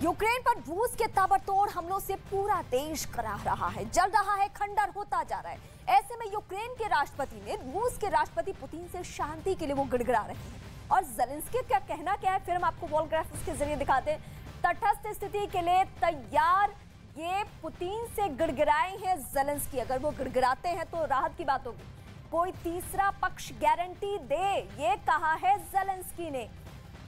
Ukraine पर रूस के ताबड़तोड़ हमलों से पूरा देश कराह रहा है, जल रहा है, खंडर होता जा रहा है। ऐसे में यूक्रेन के राष्ट्रपति ने रूस के राष्ट्रपति पुतिन से शांति के लिए वो गिड़गिड़ा रहे हैं। और ज़ेलेंस्की का कहना क्या है, फिर हम आपको वॉल ग्राफिक्स के जरिए दिखाते हैं। तटस्थ स्थिति के लिए तैयार ये पुतिन से गिड़गिड़ाए हैं ज़ेलेंस्की। अगर वो गिड़गिड़ाते हैं तो राहत की बात होगी। कोई तीसरा पक्ष गारंटी दे, ये कहा है ज़ेलेंस्की ने।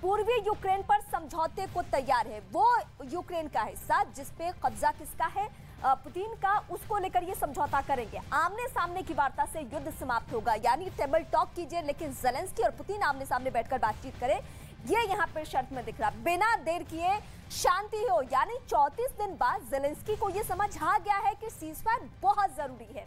पूर्वी यूक्रेन पर समझौते को तैयार है। वो यूक्रेन का हिस्सा जिसपे कब्जा किसका है, पुतिन का, उसको लेकर ये समझौता करेंगे। आमने सामने की वार्ता से युद्ध समाप्त होगा, यानी टेबल टॉक कीजिए, लेकिन ज़ेलेंस्की और पुतिन आमने सामने बैठकर बातचीत करें, ये यहाँ पर शर्त में दिख रहा। बिना देर किए शांति हो, यानी 34 दिन बाद ज़ेलेंस्की को ये समझ आ गया है कि सीज़फायर बहुत जरूरी है।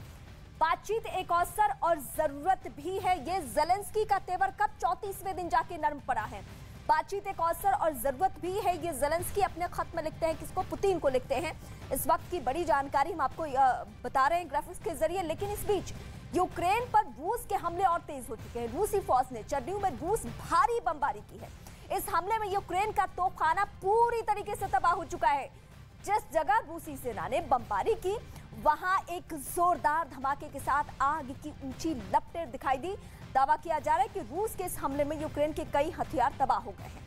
बातचीत एक अवसर और जरूरत भी है। ये ज़ेलेंस्की का तेवर कब 34वें दिन जाके नरम पड़ा है। बातचीत एक अवसर और जरूरत भी है, ये ज़ेलेंस्की अपने खत में लिखते हैं। किसको? पुतिन को लिखते हैं। इस वक्त की बड़ी जानकारी हम आपको बता रहे हैं ग्राफिक्स के जरिए। लेकिन इस बीच यूक्रेन पर रूस के हमले और तेज हो चुके हैं। रूसी फौज ने चरनियों में रूस भारी बमबारी की है। इस हमले में यूक्रेन का तोपखाना पूरी तरीके से तबाह हो चुका है। जिस जगह रूसी सेना ने बमबारी की, वहां एक जोरदार धमाके के साथ आग की ऊंची लपटें दिखाई दी। दावा किया जा रहा है कि रूस के इस हमले में यूक्रेन के कई हथियार तबाह हो गए हैं।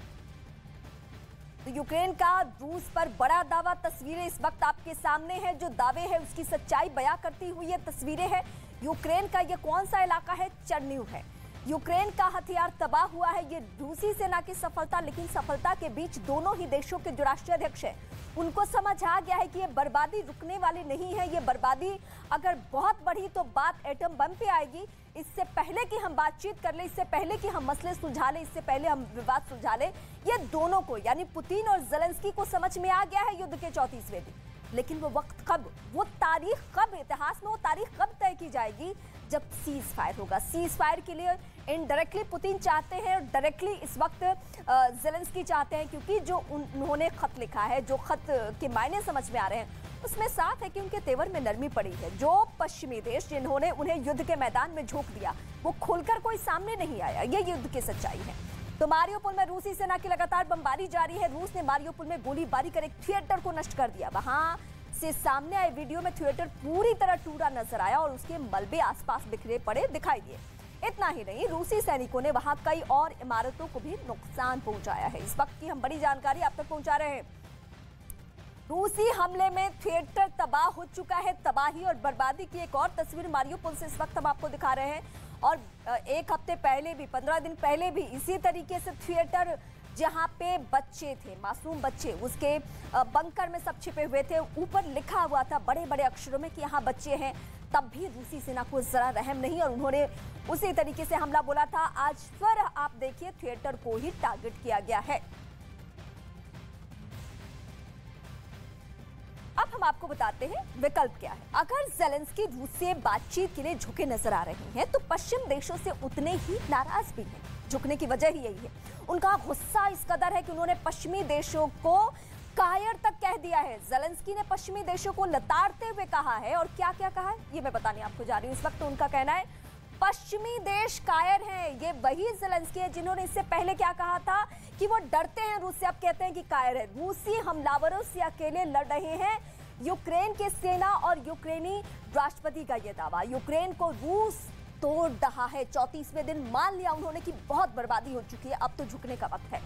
तो यूक्रेन का रूस पर बड़ा दावा, तस्वीरें इस वक्त आपके सामने हैं। जो दावे हैं उसकी सच्चाई बयां करती हुई ये तस्वीरें हैं। यूक्रेन का ये कौन सा इलाका है? चरनिव है। यूक्रेन का हथियार तबाह हुआ है, ये रूसी सेना की सफलता। लेकिन सफलता के बीच दोनों ही देशों के जो राष्ट्रीय अध्यक्ष हैं, उनको समझ आ गया है कि ये बर्बादी रुकने वाली नहीं है। ये बर्बादी अगर बहुत बढ़ी तो बात एटम बम पे आएगी। इससे पहले कि हम बातचीत कर ले, इससे पहले कि हम मसले सुलझा ले, इससे पहले हम विवाद सुलझा ले, ये दोनों को यानी पुतिन और ज़ेलेंस्की को समझ में आ गया है युद्ध के 34वें दिन। लेकिन वो वक्त कब, वो तारीख कब, इतिहास में वो तारीख कब तय की जाएगी? जब सीज फायर होगा। सीज फायर के लिए इनडायरेक्टली पुतिन चाहते हैं और डायरेक्टली इस वक्त ज़ेलेंस्की चाहते हैं, क्योंकि जो उन्होंने खत लिखा है, जो खत के मायने समझ में आ रहे हैं, उसमें साफ है कि उनके तेवर में नरमी पड़ी है। जो पश्चिमी देश जिन्होंने उन्हें युद्ध के मैदान में झोंक दिया, वो खुलकर कोई सामने नहीं आया। ये युद्ध की सच्चाई है। तो मारियोपोल में रूसी सेना की लगातार बमबारी जारी है। रूस ने मारियोपोल में गोलीबारी कर एक थिएटर को नष्ट कर दिया। वहां से सामने आए वीडियो में थिएटर पूरी तरह टूटा नजर आया और उसके मलबे आसपास बिखरे पड़े दिखाई दिए। इतना ही नहीं, रूसी सैनिकों ने वहां कई और इमारतों को भी नुकसान पहुंचाया है। इस वक्त की हम बड़ी जानकारी आप तक पहुंचा रहे हैं। रूसी हमले में थिएटर तबाह हो चुका है। तबाही और बर्बादी की एक और तस्वीर मारियोपोल से इस वक्त हम आपको दिखा रहे हैं। और एक हफ्ते पहले भी, 15 दिन पहले भी इसी तरीके से थिएटर, जहां पे बच्चे थे, मासूम बच्चे, उसके बंकर में सब छिपे हुए थे, ऊपर लिखा हुआ था बड़े बड़े अक्षरों में कि यहाँ बच्चे हैं। तब भी रूसी सेना को जरा रहम नहीं और उन्होंने उसी तरीके से हमला बोला था। आज फिर आप देखिए थिएटर को ही टारगेट किया गया है। अब हम आपको बताते हैं विकल्प क्या है। अगर ज़ेलेंस्की रूस से बातचीत के लिए झुके नजर आ रहे हैं, तो पश्चिम देशों से उतने ही नाराज भी हैं। झुकने की वजह ही यही है, उनका गुस्सा इस कदर है कि उन्होंने पश्चिमी देशों को कायर तक कह दिया है। ज़ेलेंस्की ने पश्चिमी देशों को लताड़ते हुए कहा है, और क्या क्या कहा है ये मैं बताने आपको जा रही हूँ। इस वक्त तो उनका कहना है पश्चिमी देश कायर हैं। ये वही ज़ेलेंस्की है जिन्होंने इससे पहले क्या कहा था कि वो डरते हैं रूस से, अब कहते हैं कि कायर है। रूसी हमलावरों से अकेले लड़ रहे हैं यूक्रेन की सेना और यूक्रेनी राष्ट्रपति का यह दावा। यूक्रेन को रूस तोड़ रहा है। 34वें दिन मान लिया उन्होंने कि बहुत बर्बादी हो चुकी है, अब तो झुकने का वक्त है।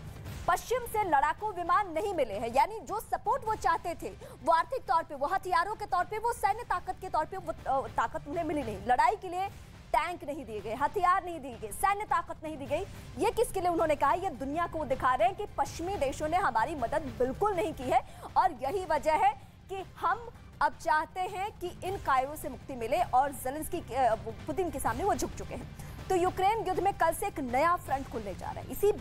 पश्चिम से लड़ाकू विमान नहीं मिले हैं, यानी जो सपोर्ट वो चाहते थे, वो आर्थिक तौर पे, वो हथियारों के तौर पे, वो सैन्य ताकत के तौर पे, वो ताकत उन्हें मिली नहीं। लड़ाई के लिए टैंक नहीं दिए गए, हथियार नहीं दिए गए, सैन्य ताकत नहीं दी गई। ये किसके लिए उन्होंने कहा? ये दुनिया को दिखा रहे हैं कि पश्चिमी देशों ने हमारी मदद बिल्कुल नहीं की है, और यही वजह है कि हम अब चाहते हैं कि इन कायरों से मुक्ति मिले। और ज़ेलेंस्की पुतिन के सामने वो झुक चुके हैं। तो यूक्रेन युद्ध में कल से एक नया फ्रंट खुलने जा रहा है। इसी